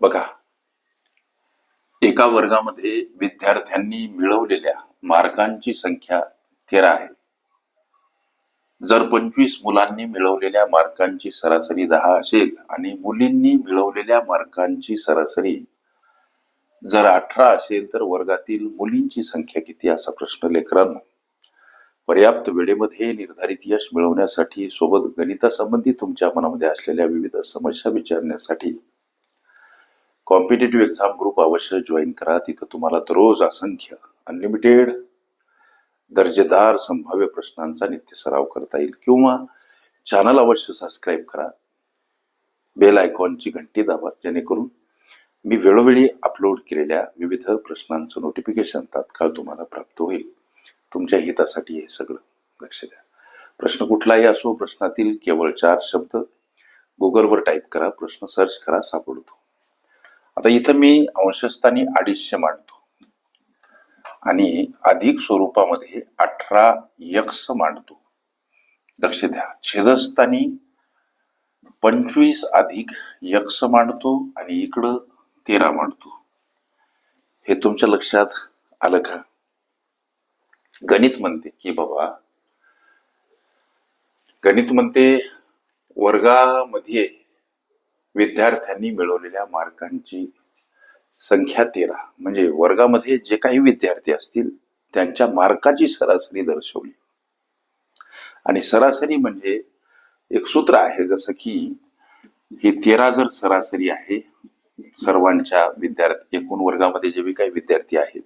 बघा, एका वर्गामध्ये विद्यार्थ्यांनी मिळवलेल्या मार्कांची संख्या 13 आहे. जर 25 मुलांनी मिळवलेल्या मार्कांची सरासरी 10 असेल आणि मुलींनी मिळवलेल्या मार्कांची सरासरी जर 18 असेल तर वर्गातील मुलींची संख्या किती असा प्रश्न लेकरांनो. पर्याप्त वेळेमध्ये निर्धारित यश मिळवण्यासाठी सोबत गणितासंबंधी तुमच्या मनामध्ये असलेल्या विविध समस्या विचारण्यासाठी कॉम्पिटेटिव्ह एक्झाम ग्रुप अवश्य जॉईन करा. तिथं तुम्हाला दररोज असंख्य अनलिमिटेड दर्जेदार संभाव्य प्रश्नांचा नित्य सराव करता येईल. किंवा चॅनल अवश्य सबस्क्राईब करा, बेल आयकॉनची घंटी दाबा, जेणेकरून मी वेळोवेळी अपलोड केलेल्या विविध प्रश्नांचं नोटिफिकेशन तात्काळ तुम्हाला प्राप्त होईल. तुमच्या हितासाठी हे सगळं. लक्ष द्या. प्रश्न कुठलाही असो, प्रश्नातील केवळ 4 शब्द गुगलवर टाईप करा, प्रश्न सर्च करा, सापडतो. आता इथं मी अंशस्थानी 250 मांडतो आणि अधिक स्वरूपामध्ये 18x मांडतो. लक्ष द्या. छेदस्थानी 25 अधिक x मांडतो आणि इकडं 13 मांडतो. हे तुमच्या लक्षात आलं का? गणित म्हणते की बाबा, गणित म्हणते वर्गामध्ये विद्यार्थ्यांनी मिळवलेल्या मार्कांची संख्या 13, म्हणजे वर्गामध्ये जे काही विद्यार्थी असतील त्यांच्या मार्काची सरासरी दर्शवली. आणि सरासरी म्हणजे एक सूत्र आहे, जसं की ही 13 जर सरासरी आहे सर्वांच्या विद्यार्थी, एकूण वर्गामध्ये जे काही विद्यार्थी आहेत,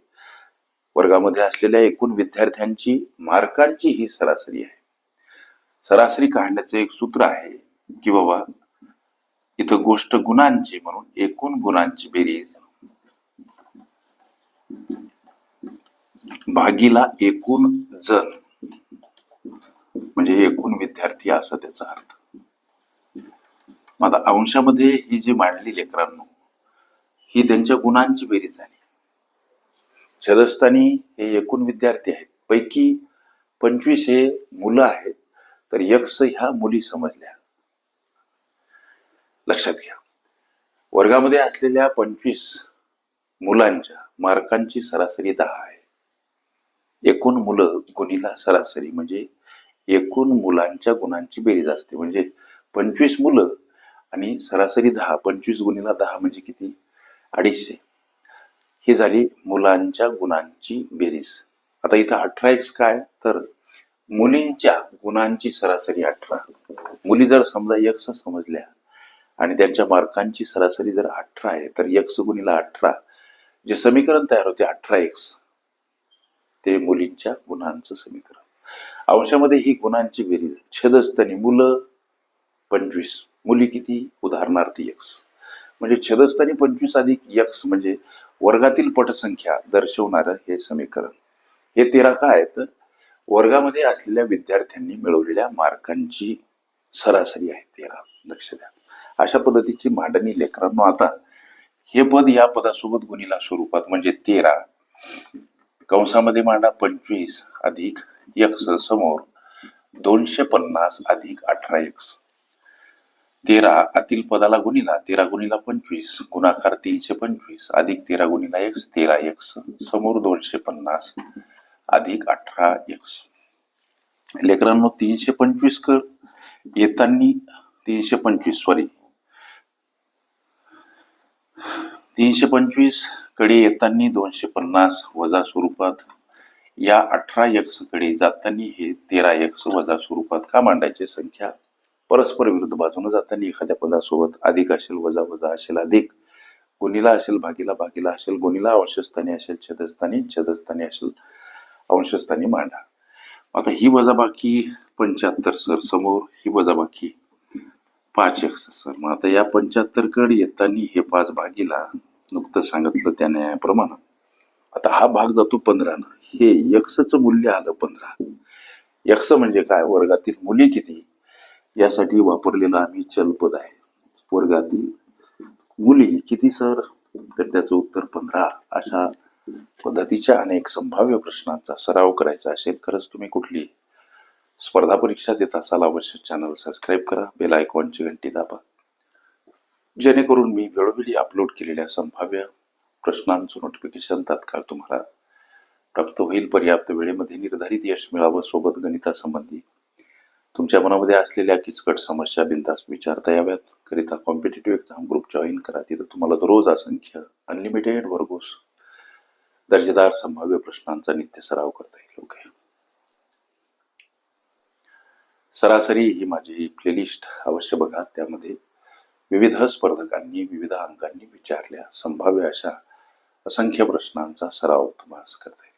वर्गामध्ये असलेल्या एकूण विद्यार्थ्यांची मार्कांची ही सरासरी आहे. सरासरी काढण्याचं एक सूत्र आहे की बाबा, इथं गोष्ट गुणांची, म्हणून एकूण गुणांची बेरीज भागीला एकूण जण, म्हणजे एकूण विद्यार्थी असा त्याचा अर्थ. आता अंशामध्ये ही जी मांडली लेकरांनो, ही त्यांच्या गुणांची बेरीज झाली. छेदस्थानी हे एकूण विद्यार्थी आहेत, पैकी 25 हे मुलं आहेत, तर x ह्या मुली समजल्या. लक्षात घ्या. वर्गामध्ये असलेल्या 25 मुलांच्या मार्कांची सरासरी 10 आहे. एकूण मुलं गुणिला सरासरी म्हणजे एकूण मुलांच्या गुणांची बेरीज असते. म्हणजे 25 मुलं आणि सरासरी 10, 25 गुणिला 10 म्हणजे किती? 250. ही झाली मुलांच्या गुणांची बेरीज. आता इथं 18x काय, तर मुलींच्या गुणांची सरासरी 18. मुली जर समजा x समजल्या आणि त्यांच्या मार्कांची सरासरी जर 18 आहे, तर x गुणिला 18 जे समीकरण तयार होते 18x, ते मुलींच्या गुणांचं समीकरण. अंशामध्ये ही गुणांची बेरीज. छेदस्थानी मुलं 25, मुली किती? उदाहरणार्थ x. म्हणजे छेदस्थानी 25 अधिक x म्हणजे वर्गातील पटसंख्या दर्शवणारं हे समीकरण. हे 13 काय, तर वर्गामध्ये असलेल्या विद्यार्थ्यांनी मिळवलेल्या मार्कांची सरासरी आहे 13. लक्ष द्या. अशा पद्धतीची मांडणी लेकरांनो. आता हे पद या पदासोबत गुणिला स्वरूपात, म्हणजे 13 कंसामध्ये मांडा 25 अधिक x समोर 250 अधिक 18x. 13 आतील पदाला गुणिला 13 गुणिला 25 गुणाकार 325 अधिक 13 गुणिला x 13x समोर 250 अधिक 18x. लेकरांनो 325 कर येतानी 325 कडे येतानी 250 वजा स्वरूपात, या 18x कडे जातानी हे 13x वजा स्वरूपात का मांडायचे? संख्या परस्पर विरुद्ध बाजूने जाताना एखाद्या पदासोबत अधिक असेल, वजा वजा असेल, अधिक गुणिला असेल, भागीला भागीला असेल, गुणिला अंशस्थानी असेल, छेदस्थानी असेल, अंशस्थानी मांडा. आता ही वजाबाकी 75 सर समोर, ही वजाबाकी 5x सर. मग आता या 75 कडे येताना हे 5 भागीला, नुकतं सांगितलं त्या न्यायाप्रमाणे. आता हा भाग जातो 15 न, हे x मूल्य आलं 15. x म्हणजे काय? वर्गातील मुली किती यासाठी वापरलेला आम्ही चलपद आहे. वर्गातील मुली किती सर, तर त्याचं उत्तर 15. अशा पद्धतीच्या अनेक संभाव्य प्रश्नांचा सराव करायचा असेल, खरंच तुम्ही कुठली स्पर्धा परीक्षा देत असाल, अवश्य चॅनल सबस्क्राईब करा, बेल आयकॉनची घंटी दाबा. जेणेकरून मी वेळोवेळी अपलोड केलेल्या संभाव्य प्रश्नांचं नोटिफिकेशन तात्काळ तुम्हाला प्राप्त होईल. पर्याप्त वेळेमध्ये निर्धारित यश मिळावं. सोबत गणितासंबंधी तुमच्या मनामध्ये असलेल्या किचकट समस्या बिनधास्त विचारता याव्यात करिता कॉम्पिटेटिव्ह एक्झाम ग्रुप जॉईन करा. तिथं तुम्हाला दररोज असंख्य अनलिमिटेड वर्गोस दर्जेदार संभाव्य प्रश्नांचा नित्य सराव करता येईल. ओके, सरासरी ही माझी प्लेलिस्ट अवश्य बघा. त्यामध्ये विविध स्पर्धकांनी विविध अंकांनी विचारल्या संभाव्य अशा असंख्य प्रश्नांचा सराव तुम्हाला करता येईल.